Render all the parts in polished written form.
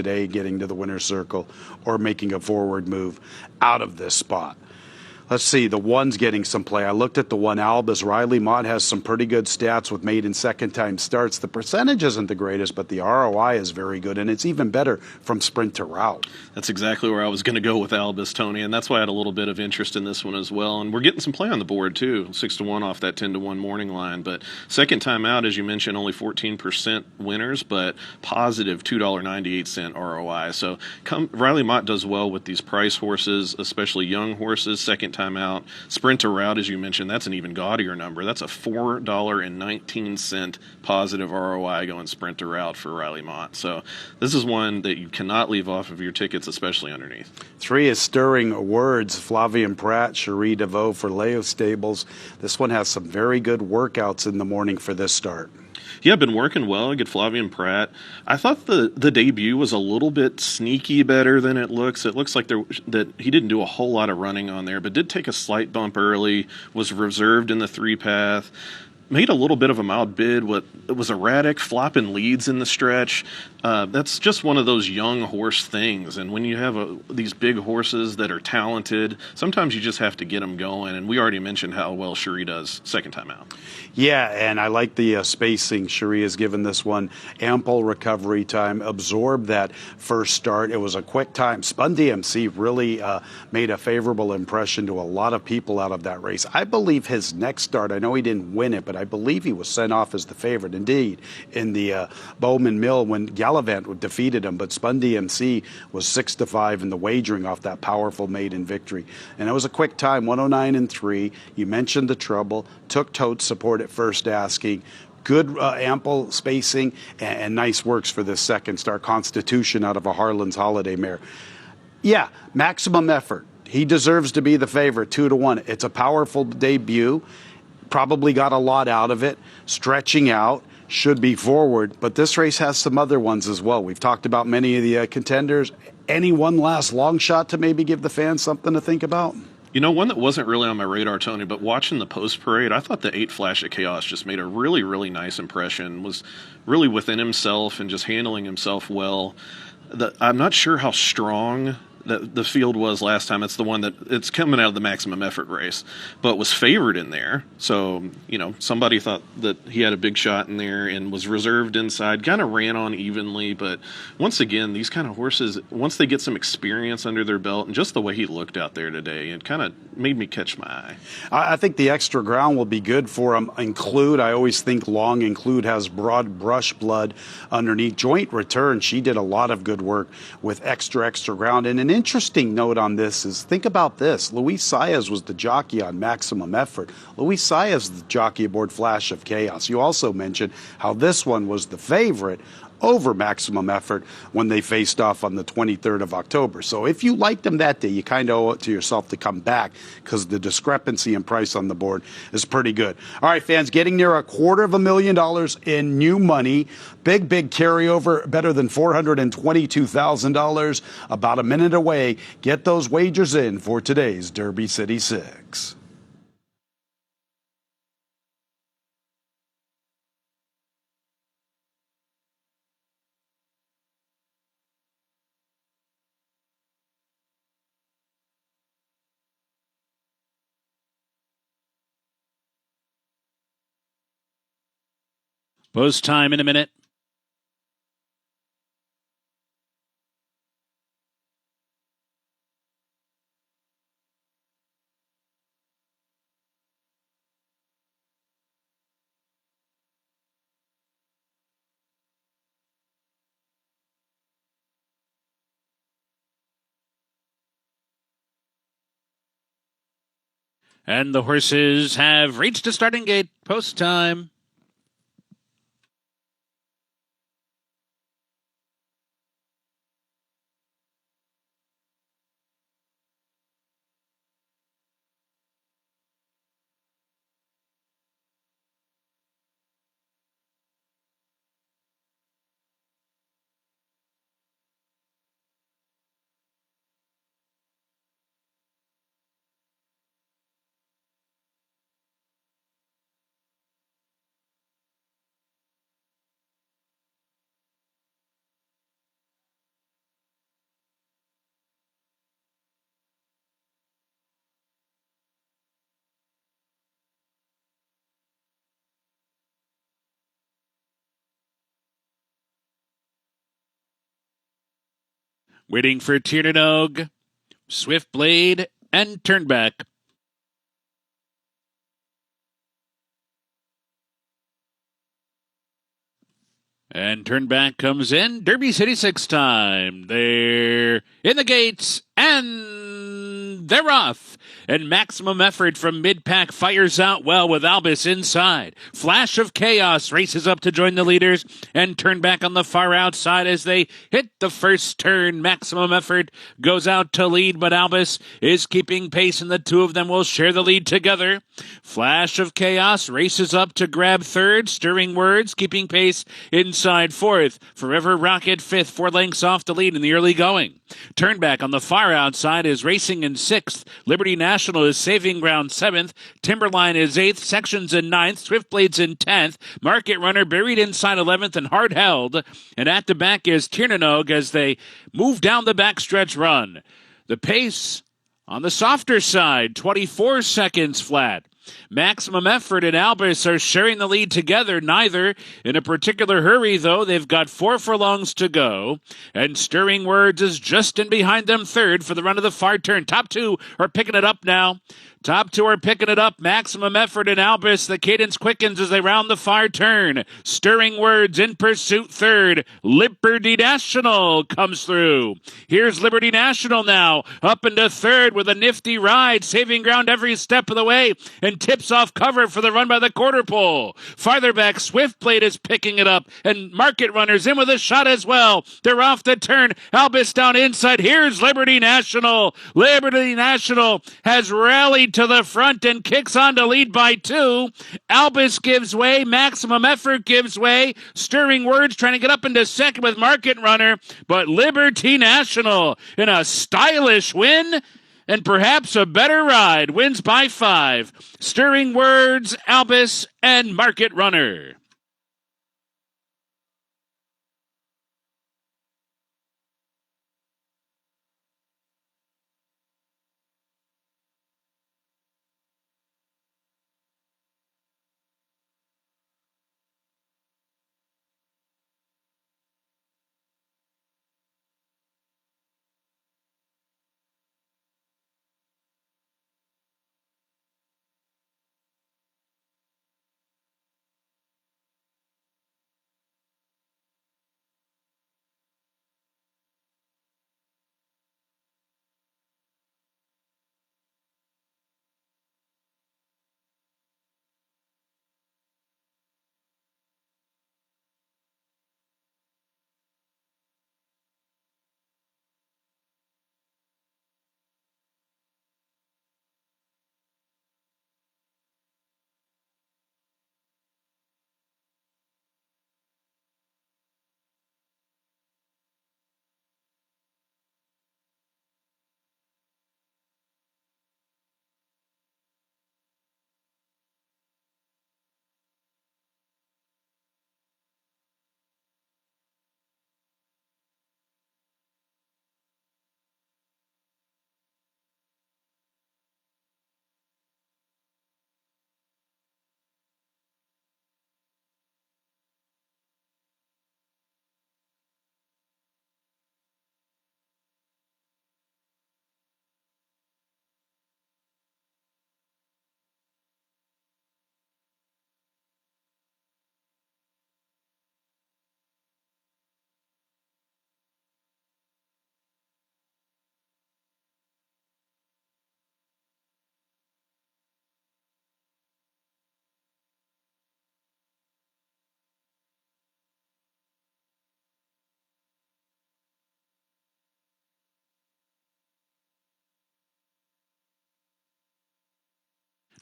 today, getting to the winner's circle or making a forward move out of this spot. Let's see, the one's getting some play. I looked at the one Albus. Riley Mott has some pretty good stats with Maiden second-time starts. The percentage isn't the greatest, but the ROI is very good, and it's even better from sprint to route. That's exactly where I was going to go with Albus, Tony, and that's why I had a little bit of interest in this one as well. And we're getting some play on the board, too, 6-1 off that 10-1 morning line. But second time out, as you mentioned, only 14% winners, but positive $2.98 ROI. So Riley Mott does well with these price horses, especially young horses, second time out. Sprint to route, as you mentioned, that's an even gaudier number. That's a $4.19 positive ROI going sprint to route for Riley Mott. So this is one that you cannot leave off of your tickets, especially underneath. 3 is Stirring Words, Flavian Pratt, Cherie DeVoe for Leo Stables. This one has some very good workouts in the morning for this start. Yeah, been working well. Get Flavian Pratt. I thought the debut was a little bit sneaky better than it looks. It looks like that he didn't do a whole lot of running on there, but did take a slight bump early, was reserved in the 3-path. Made a little bit of a mild bid. It was erratic, flopping leads in the stretch. That's just one of those young horse things. And when you have these big horses that are talented, sometimes you just have to get them going. And we already mentioned how well Cherie does second time out. Yeah, and I like the spacing. Cherie has given this one ample recovery time, absorbed that first start. It was a quick time. Spun DMC really made a favorable impression to a lot of people out of that race. I believe his next start, I know he didn't win it, but I believe he was sent off as the favorite. Indeed, in the Bowman Mill when Gallivant defeated him, but Spun DMC was 6-5 in the wagering off that powerful maiden victory. And it was a quick time, 109-3. You mentioned the trouble, took tote support at first asking. Good ample spacing and nice works for this second start. Constitution out of a Harlan's Holiday mare. Yeah, maximum effort. He deserves to be the favorite, 2-1. It's a powerful debut. Probably got a lot out of it. Stretching out, should be forward. But this race has some other ones as well. We've talked about many of the contenders. Any one last long shot to maybe give the fans something to think about? You know, one that wasn't really on my radar, Tony, but watching the post parade, I thought the 8 Flash of Chaos just made a really, really nice impression. Was really within himself and just handling himself well. I'm not sure how strong the field was last time. It's the one that it's coming out of the maximum effort race, but was favored in there. So, you know, somebody thought that he had a big shot in there and was reserved inside, kind of ran on evenly. But once again, these kind of horses, once they get some experience under their belt and just the way he looked out there today, it kind of made me catch my eye. I think the extra ground will be good for him. Include, I always think long Include has broad brush blood underneath. Joint Return, she did a lot of good work with extra ground. And an interesting note on this is, think about this. Luis Saez was the jockey on Maximum Effort. Luis Saez the jockey aboard Flash of Chaos. You also mentioned how this one was the favorite over Maximum Effort when they faced off on the 23rd of October. So if you liked them that day, you kind of owe it to yourself to come back because the discrepancy in price on the board is pretty good. All right, fans, getting near $250,000 in new money. Big carryover, better than $422,000. About a minute away. Get those wagers in for today's Derby City 6. Post time in a minute. And the horses have reached a starting gate. Post time. Waiting for Tiernanog, Swift Blade, and Turnback. And Turnback comes in. Derby City 6 time. They're in the gates, and they're off. And Maximum Effort from mid-pack fires out well with Albus inside. Flash of Chaos races up to join the leaders and Turnback on the far outside as they hit the first turn. Maximum Effort goes out to lead, but Albus is keeping pace and the two of them will share the lead together. Flash of Chaos races up to grab third. Stirring Words keeping pace inside fourth. Forever Rocket fifth, 4 lengths off the lead in the early going. Turnback on the far outside is racing in sixth. Liberty National is saving ground seventh. Timberline is eighth. Sections in ninth. Swiftblade's in 10th. Market Runner buried inside 11th and hard held. And at the back is Tiernanog as they move down the backstretch run. The pace on the softer side, 24 seconds flat. Maximum Effort and Albus are sharing the lead together, neither in a particular hurry, though. They've got 4 furlongs to go, and Stirring Words is just in behind them third for the run of the far turn. Top 2 are picking it up now. Top 2 are picking it up. Maximum Effort and Albus. The cadence quickens as they round the far turn. Stirring Words in pursuit third. Liberty National comes through. Here's Liberty National now up into third with a nifty ride, saving ground every step of the way and tips off cover for the run by the quarter pole. Farther back, Swiftblade is picking it up and Market Runner's in with a shot as well. They're off the turn. Albus down inside. Here's Liberty National. Liberty National has rallied to the front and kicks on to lead by 2. Albus gives way. Maximum Effort gives way. Stirring Words trying to get up into second with Market Runner, but Liberty National in a stylish win and perhaps a better ride wins by 5. Stirring Words, Albus, and Market Runner.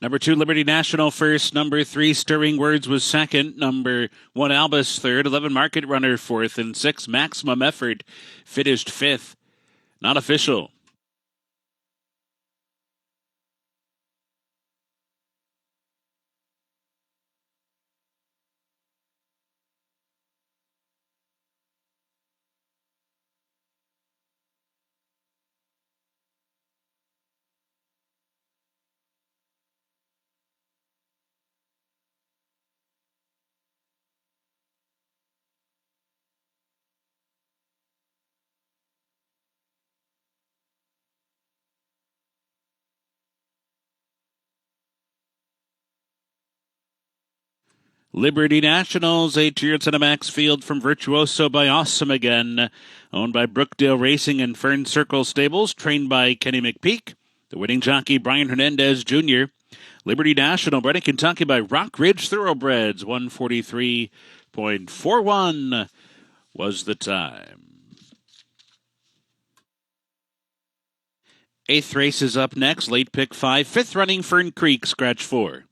Number 2, Liberty National first. Number 3, Stirring Words was second. Number 1, Albus third. 11, Market Runner fourth. And 6, Maximum Effort finished fifth. Not official. Liberty Nationals, 8 years at a max field from Virtuoso by Awesome Again. Owned by Brookdale Racing and Fern Circle Stables, trained by Kenny McPeak. The winning jockey, Brian Hernandez Jr. Liberty National, bred in Kentucky by Rock Ridge Thoroughbreds, 143.41 was the time. 8th race is up next, late pick 5, 5th running Fern Creek, scratch 4.